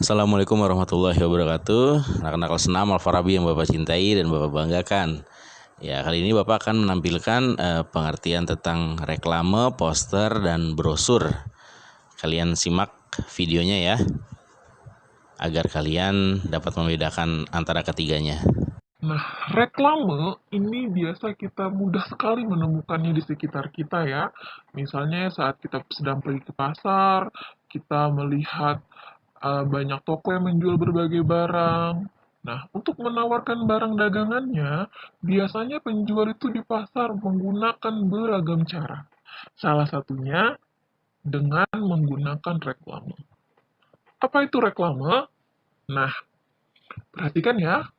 Assalamualaikum warahmatullahi wabarakatuh. Anak-anak kelas 6 Al-Farabi yang Bapak cintai dan Bapak banggakan. Ya, kali ini Bapak akan menampilkan pengertian tentang reklame, poster, dan brosur. Kalian simak videonya ya, agar kalian dapat membedakan antara ketiganya. Nah, reklame ini biasa kita mudah sekali menemukannya di sekitar kita ya. Misalnya saat kita sedang pergi ke pasar, kita melihat banyak toko yang menjual berbagai barang. Nah, untuk menawarkan barang dagangannya, biasanya penjual itu di pasar menggunakan beragam cara. Salah satunya dengan menggunakan reklame. Apa itu reklame? Nah, perhatikan ya.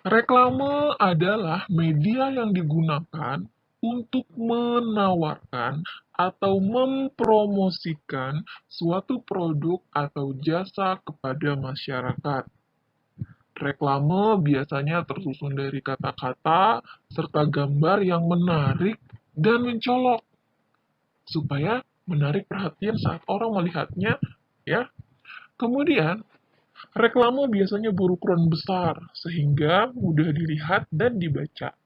Reklame adalah media yang digunakan untuk menawarkan atau mempromosikan suatu produk atau jasa kepada masyarakat. Reklame biasanya tersusun dari kata-kata serta gambar yang menarik dan mencolok supaya menarik perhatian saat orang melihatnya, ya. Kemudian, reklame biasanya berukuran besar, sehingga mudah dilihat dan dibaca.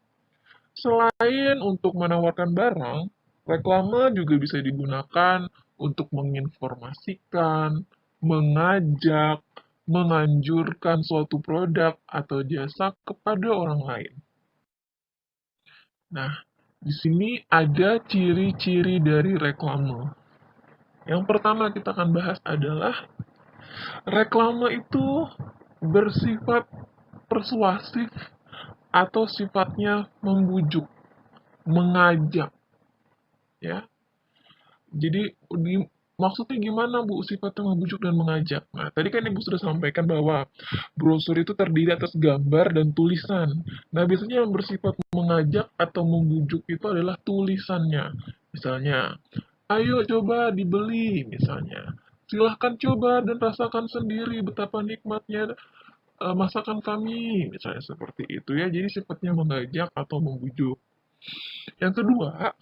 Selain untuk menawarkan barang, reklame juga bisa digunakan untuk menginformasikan, mengajak, menganjurkan suatu produk atau jasa kepada orang lain. Nah, di sini ada ciri-ciri dari reklame. Yang pertama kita akan bahas adalah reklame itu bersifat persuasif atau sifatnya membujuk, mengajak, ya. Jadi maksudnya gimana Bu sifatnya membujuk dan mengajak? Nah, tadi kan Ibu sudah sampaikan bahwa brosur itu terdiri atas gambar dan tulisan. Nah, biasanya yang bersifat mengajak atau membujuk itu adalah tulisannya. Misalnya, ayo coba dibeli misalnya. Silahkan coba dan rasakan sendiri betapa nikmatnya masakan kami, misalnya seperti itu ya. Jadi sifatnya mengajak atau membujuk. Yang kedua,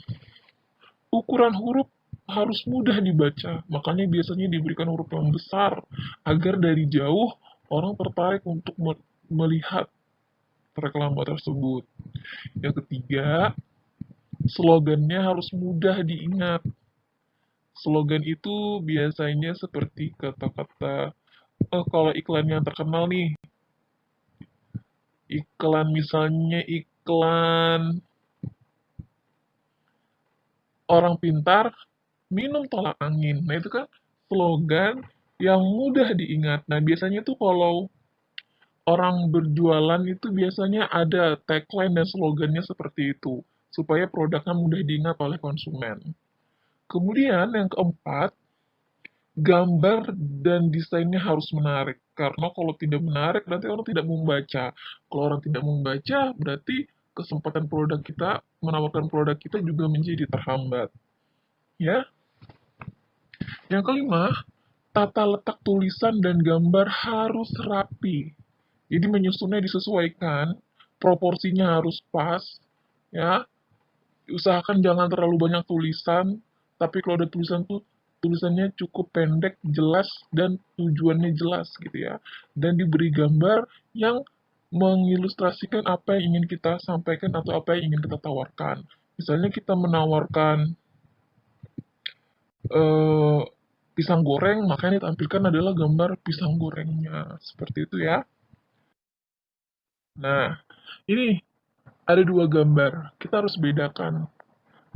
ukuran huruf harus mudah dibaca, makanya biasanya diberikan huruf yang besar agar dari jauh orang tertarik untuk melihat reklame tersebut. Yang ketiga, slogannya harus mudah diingat. Slogan itu biasanya seperti kata-kata, kalau iklan yang terkenal nih, iklan misalnya iklan orang pintar minum tolak angin. Nah, itu kan slogan yang mudah diingat. Nah, biasanya tuh kalau orang berjualan itu biasanya ada tagline dan slogannya seperti itu, supaya produknya mudah diingat oleh konsumen. Kemudian yang keempat, gambar dan desainnya harus menarik. Karena kalau tidak menarik, berarti orang tidak mau membaca. Kalau orang tidak mau membaca, berarti kesempatan produk kita, menawarkan produk kita juga menjadi terhambat. Ya, yang kelima, tata letak tulisan dan gambar harus rapi. Jadi menyusunnya disesuaikan, proporsinya harus pas, ya. Usahakan jangan terlalu banyak tulisan, tapi kalau ada tulisan tuh tulisannya cukup pendek, jelas dan tujuannya jelas gitu ya. Dan diberi gambar yang mengilustrasikan apa yang ingin kita sampaikan atau apa yang ingin kita tawarkan. Misalnya kita menawarkan eh, pisang goreng, maka yang ditampilkan adalah gambar pisang gorengnya. Seperti itu ya. Nah, ini ada dua gambar. Kita harus bedakan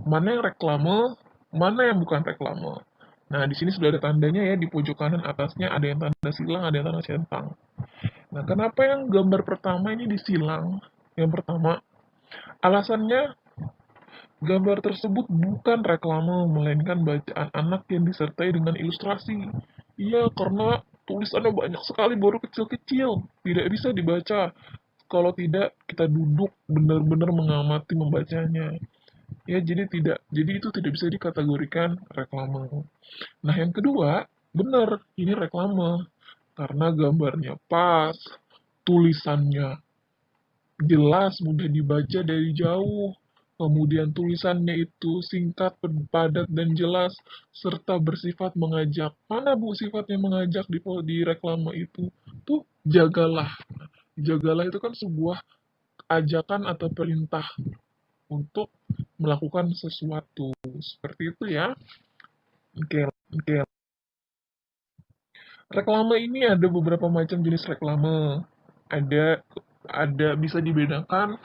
mana yang reklame, mana yang bukan reklame. Nah, di sini sudah ada tandanya ya, di pojok kanan atasnya ada yang tanda silang, ada yang tanda centang. Nah, kenapa yang gambar pertama ini disilang? Yang pertama, alasannya gambar tersebut bukan reklame, melainkan bacaan anak yang disertai dengan ilustrasi. Iya, karena tulisannya banyak sekali, baru kecil-kecil, tidak bisa dibaca. Kalau tidak, kita duduk benar-benar mengamati membacanya. Ya, jadi itu tidak bisa dikategorikan reklame. Nah, yang kedua, benar, ini reklame. Karena gambarnya pas, tulisannya jelas, mudah dibaca dari jauh. Kemudian tulisannya itu singkat, padat, dan jelas, serta bersifat mengajak. Mana Bu sifatnya mengajak di reklame itu? Tuh, jagalah. Jagalah itu kan sebuah ajakan atau perintah untuk melakukan sesuatu. Seperti itu ya. Oke, oke. Reklame ini ada beberapa macam jenis reklame. Ada ada bisa dibedakan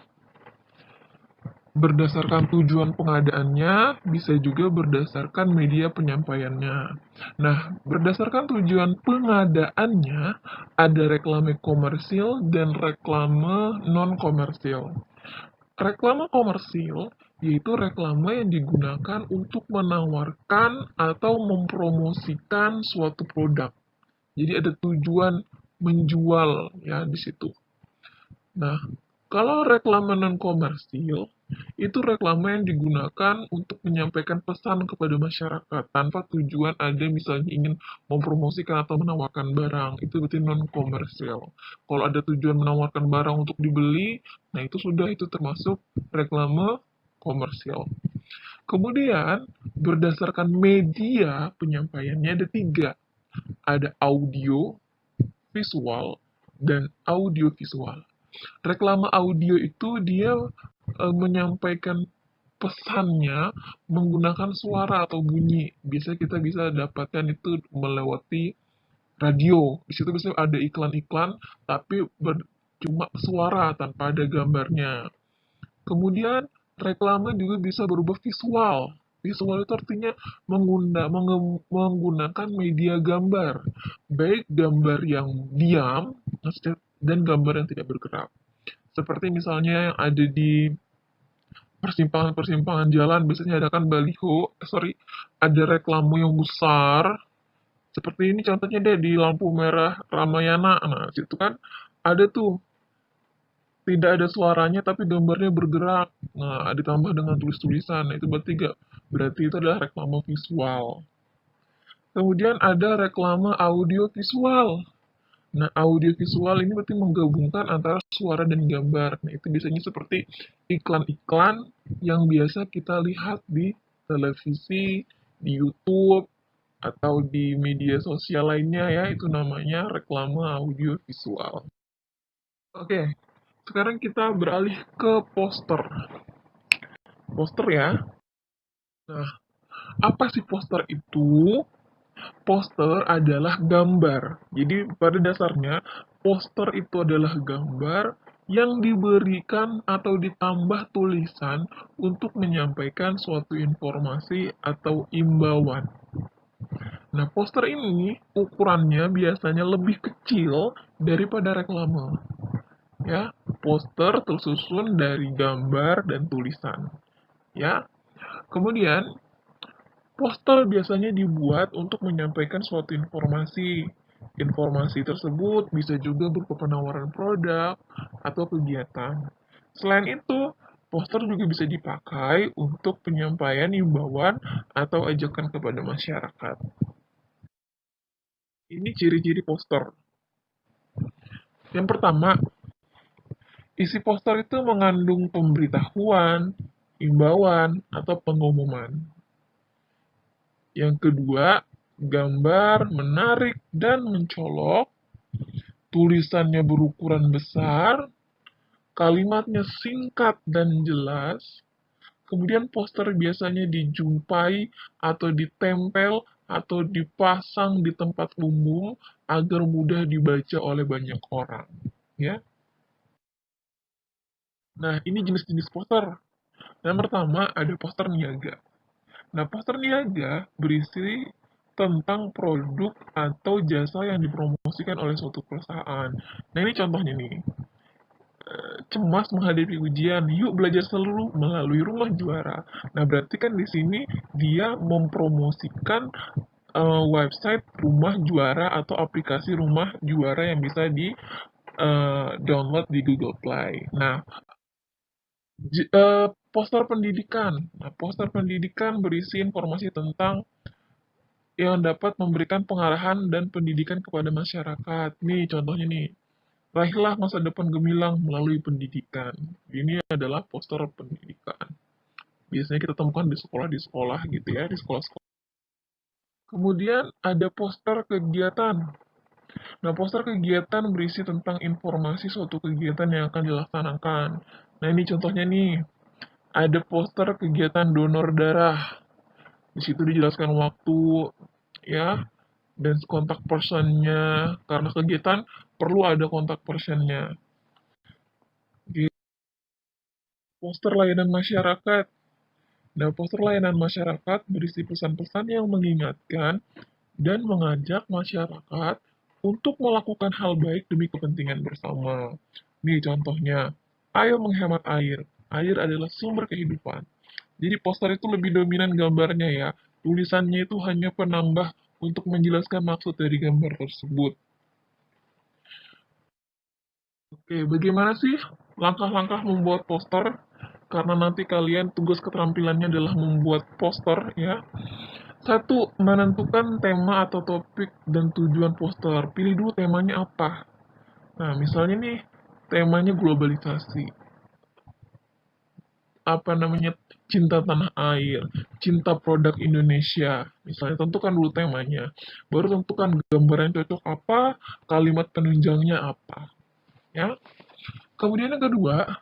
berdasarkan tujuan pengadaannya, bisa juga berdasarkan media penyampaiannya. Nah, berdasarkan tujuan pengadaannya, ada reklame komersil dan reklame non-komersil. Reklame komersil yaitu reklame yang digunakan untuk menawarkan atau mempromosikan suatu produk. Jadi ada tujuan menjual ya di situ. Nah, kalau reklame non-komersil, itu reklame yang digunakan untuk menyampaikan pesan kepada masyarakat tanpa tujuan ada misalnya ingin mempromosikan atau menawarkan barang. Itu berarti non-komersil. Kalau ada tujuan menawarkan barang untuk dibeli, nah itu sudah itu termasuk reklame komersil. Kemudian, berdasarkan media penyampaiannya ada tiga. Ada audio, visual, dan audiovisual. Reklame audio itu dia menyampaikan pesannya menggunakan suara atau bunyi. Biasanya kita bisa dapatkan itu melewati radio. Di situ bisa ada iklan-iklan, tapi cuma suara tanpa ada gambarnya. Kemudian reklame juga bisa berubah visual. Visual itu artinya menggunakan media gambar, baik gambar yang diam dan gambar yang tidak bergerak. Seperti misalnya yang ada di persimpangan-persimpangan jalan, biasanya ada kan baliho, ada reklame yang besar, seperti ini contohnya deh di lampu merah Ramayana. Nah, situ kan ada tuh tidak ada suaranya tapi gambarnya bergerak. Nah, ditambah dengan tulis-tulisan. Nah, itu berarti itu adalah reklame visual. Kemudian ada reklame audio visual. Nah, audio visual ini berarti menggabungkan antara suara dan gambar. Nah, itu biasanya seperti iklan-iklan yang biasa kita lihat di televisi, di YouTube, atau di media sosial lainnya ya, itu namanya reklame audio visual. Oke, sekarang kita beralih ke poster. Poster ya. Nah, apa sih poster itu? Poster adalah gambar. Jadi pada dasarnya poster itu adalah gambar yang diberikan atau ditambah tulisan untuk menyampaikan suatu informasi atau imbauan. Nah, poster ini ukurannya biasanya lebih kecil daripada reklame. Ya, poster tersusun dari gambar dan tulisan. Ya. Kemudian poster biasanya dibuat untuk menyampaikan suatu informasi. Informasi tersebut bisa juga berupa penawaran produk atau kegiatan. Selain itu, poster juga bisa dipakai untuk penyampaian imbauan atau ajakan kepada masyarakat. Ini ciri-ciri poster. Yang pertama, isi poster itu mengandung pemberitahuan, imbauan, atau pengumuman. Yang kedua, gambar menarik dan mencolok, tulisannya berukuran besar, kalimatnya singkat dan jelas, kemudian poster biasanya dijumpai atau ditempel atau dipasang di tempat umum agar mudah dibaca oleh banyak orang. Ya. Nah, ini jenis-jenis poster. Yang pertama ada poster niaga. Nah, poster niaga berisi tentang produk atau jasa yang dipromosikan oleh suatu perusahaan. Nah, ini contohnya nih. Cemas menghadapi ujian, yuk belajar seluruh melalui rumah juara. Nah, berarti kan di sini dia mempromosikan website rumah juara atau aplikasi rumah juara yang bisa di download di Google Play. Nah, poster pendidikan. Nah, poster pendidikan berisi informasi tentang yang dapat memberikan pengarahan dan pendidikan kepada masyarakat. Nih, contohnya nih. Raihlah masa depan gemilang melalui pendidikan. Ini adalah poster pendidikan. Biasanya kita temukan di sekolah gitu ya, di sekolah-sekolah. Kemudian ada poster kegiatan. Nah, poster kegiatan berisi tentang informasi suatu kegiatan yang akan dilaksanakan. Nah, ini contohnya nih, ada poster kegiatan donor darah. Di situ dijelaskan waktu, ya, dan kontak personnya. Karena kegiatan perlu ada kontak personnya. Poster layanan masyarakat. Nah, poster layanan masyarakat berisi pesan-pesan yang mengingatkan dan mengajak masyarakat untuk melakukan hal baik demi kepentingan bersama. Nih contohnya, ayo menghemat air. Air adalah sumber kehidupan. Jadi poster itu lebih dominan gambarnya ya. Tulisannya itu hanya penambah untuk menjelaskan maksud dari gambar tersebut. Oke, bagaimana sih langkah-langkah membuat poster? Karena nanti kalian tugas keterampilannya adalah membuat poster ya. Satu, menentukan tema atau topik dan tujuan poster. Pilih dulu temanya apa. Nah, misalnya nih, temanya globalisasi. Apa namanya, cinta tanah air, cinta produk Indonesia. Misalnya, tentukan dulu temanya. Baru tentukan gambar yang cocok apa, kalimat penunjangnya apa. Ya. Kemudian yang kedua,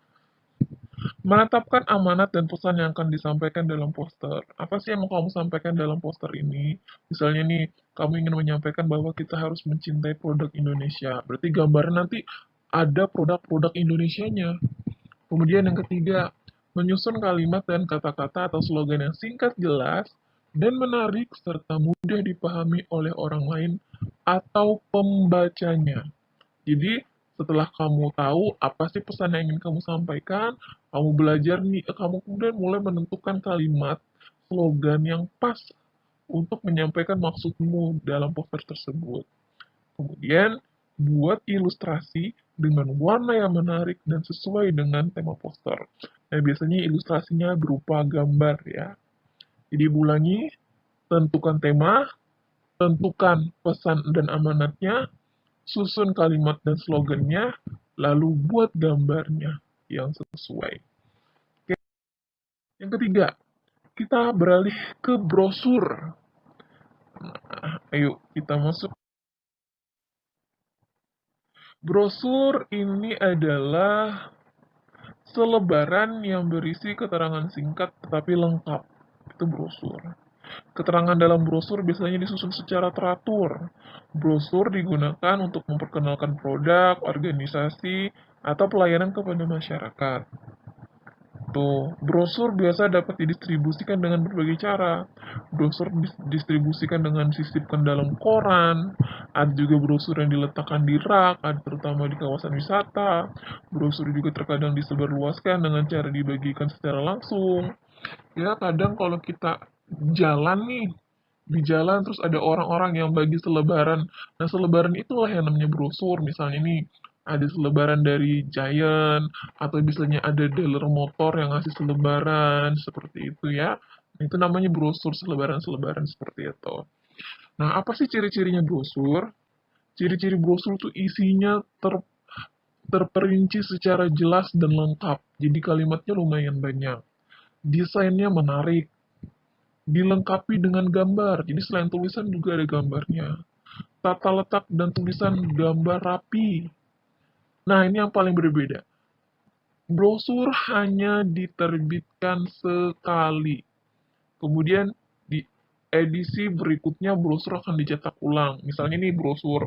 menetapkan amanat dan pesan yang akan disampaikan dalam poster. Apa sih yang mau kamu sampaikan dalam poster ini? Misalnya nih, kamu ingin menyampaikan bahwa kita harus mencintai produk Indonesia. Berarti gambarnya nanti ada produk-produk Indonesianya. Kemudian yang ketiga, menyusun kalimat dan kata-kata atau slogan yang singkat, jelas, dan menarik serta mudah dipahami oleh orang lain atau pembacanya. Jadi, setelah kamu tahu apa sih pesan yang ingin kamu sampaikan, kamu belajar nih, kamu kemudian mulai menentukan kalimat, slogan yang pas untuk menyampaikan maksudmu dalam poster tersebut. Kemudian, buat ilustrasi dengan warna yang menarik dan sesuai dengan tema poster. Nah, biasanya ilustrasinya berupa gambar ya. Jadi, ulangi, tentukan tema, tentukan pesan dan amanatnya, susun kalimat dan slogannya, lalu buat gambarnya yang sesuai. Oke. Yang ketiga, kita beralih ke brosur. Nah, ayo kita masuk. Brosur ini adalah selebaran yang berisi keterangan singkat tetapi lengkap. Itu brosur. Keterangan dalam brosur biasanya disusun secara teratur. Brosur digunakan untuk memperkenalkan produk, organisasi, atau pelayanan kepada masyarakat. Tuh, brosur biasa dapat didistribusikan dengan berbagai cara. Brosur didistribusikan dengan disisipkan dalam koran, ada juga brosur yang diletakkan di rak, ada terutama di kawasan wisata. Brosur juga terkadang disebarluaskan dengan cara dibagikan secara langsung. Ya, kadang kalau kita jalan nih, di jalan terus ada orang-orang yang bagi selebaran. Nah, selebaran itulah yang namanya brosur. Misalnya nih, ada selebaran dari Giant, atau misalnya ada dealer motor yang ngasih selebaran, seperti itu ya. Nah, itu namanya brosur, selebaran-selebaran seperti itu. Nah, apa sih ciri-cirinya brosur? Ciri-ciri brosur itu isinya terperinci secara jelas dan lengkap. Jadi kalimatnya lumayan banyak. Desainnya menarik, dilengkapi dengan gambar. Jadi selain tulisan juga ada gambarnya. Tata letak dan tulisan gambar rapi. Nah, ini yang paling berbeda. Brosur hanya diterbitkan sekali. Kemudian di edisi berikutnya brosur akan dicetak ulang. Misalnya ini brosur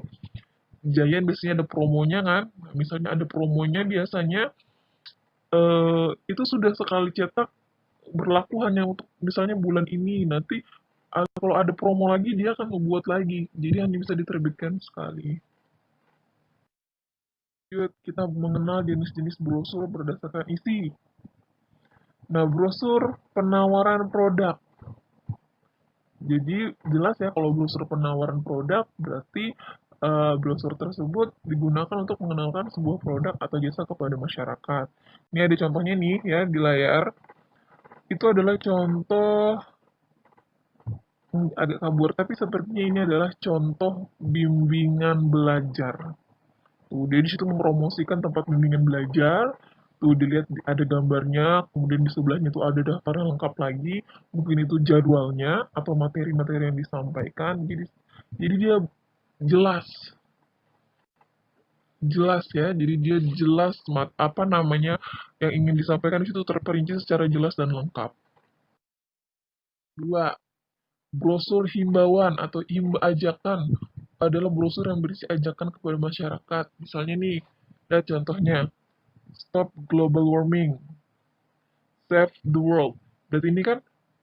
Giant biasanya ada promonya kan. Nah, misalnya ada promonya biasanya itu sudah sekali cetak berlaku hanya untuk misalnya bulan ini. Nanti kalau ada promo lagi dia akan membuat lagi. Jadi hanya bisa diterbitkan sekali. Yuk, kita mengenal jenis-jenis brosur berdasarkan isi. Nah, brosur penawaran produk. Jadi jelas ya kalau brosur penawaran produk berarti brosur tersebut digunakan untuk mengenalkan sebuah produk atau jasa kepada masyarakat. Ini ada contohnya nih ya di layar. Itu adalah contoh agak kabur, tapi sepertinya ini adalah contoh bimbingan belajar. Tuh, dia di situ mempromosikan tempat bimbingan belajar. Tuh dilihat ada gambarnya, kemudian di sebelahnya tuh ada daftar yang lengkap lagi, mungkin itu jadwalnya atau materi-materi yang disampaikan. Jadi dia jelas, jelas ya. Jadi dia jelas apa namanya yang ingin disampaikan di situ terperinci secara jelas dan lengkap. Dua, brosur himbauan atau ajakan adalah brosur yang berisi ajakan kepada masyarakat. Misalnya nih, lihat contohnya, Stop Global Warming, Save the World. Dan ini kan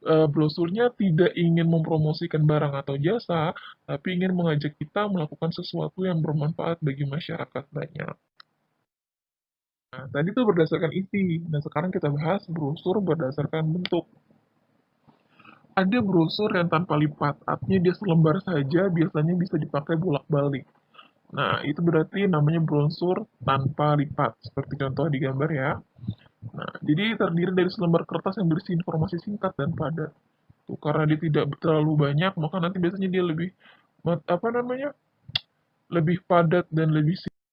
brosurnya tidak ingin mempromosikan barang atau jasa, tapi ingin mengajak kita melakukan sesuatu yang bermanfaat bagi masyarakat banyak. Nah, tadi itu berdasarkan isi. Nah, sekarang kita bahas brosur berdasarkan bentuk. Ada brosur yang tanpa lipat, artinya dia selembar saja, biasanya bisa dipakai bolak-balik. Nah, itu berarti namanya brosur tanpa lipat, seperti contoh di gambar ya. Nah, jadi terdiri dari selembar kertas yang berisi informasi singkat dan padat. Tuh, karena dia tidak terlalu banyak, maka nanti biasanya dia lebih apa namanya? Lebih padat dan lebih singkat.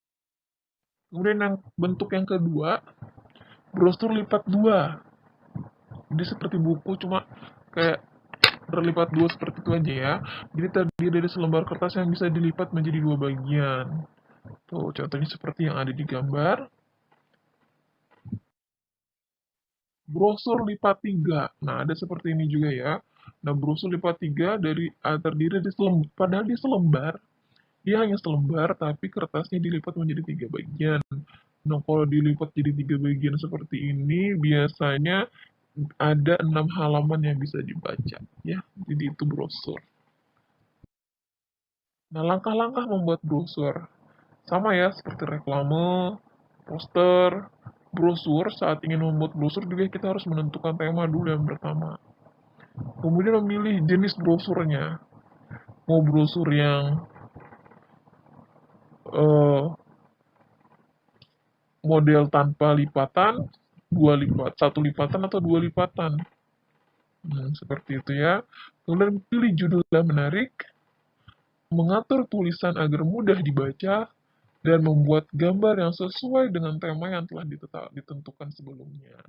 Kemudian yang bentuk yang kedua, brosur lipat dua. Jadi seperti buku cuma kayak berlipat dua seperti itu aja ya. Jadi terdiri dari selembar kertas yang bisa dilipat menjadi dua bagian. Tuh, contohnya seperti yang ada di gambar. Brosur lipat tiga. Nah, ada seperti ini juga ya. Nah, brosur lipat tiga terdiri dari selembar, padahal di selembar, dia hanya selembar, tapi kertasnya dilipat menjadi tiga bagian. Nah, kalau dilipat jadi tiga bagian seperti ini, biasanya ada 6 halaman yang bisa dibaca, ya. Jadi itu brosur. Nah, langkah-langkah membuat brosur. Sama ya, seperti reklame, poster, brosur. Saat ingin membuat brosur juga kita harus menentukan tema dulu yang pertama. Kemudian memilih jenis brosurnya. Mau brosur yang model tanpa lipatan, satu lipatan atau dua lipatan. Seperti itu ya. Kemudian pilih judul yang menarik, mengatur tulisan agar mudah dibaca, dan membuat gambar yang sesuai dengan tema yang telah ditentukan sebelumnya.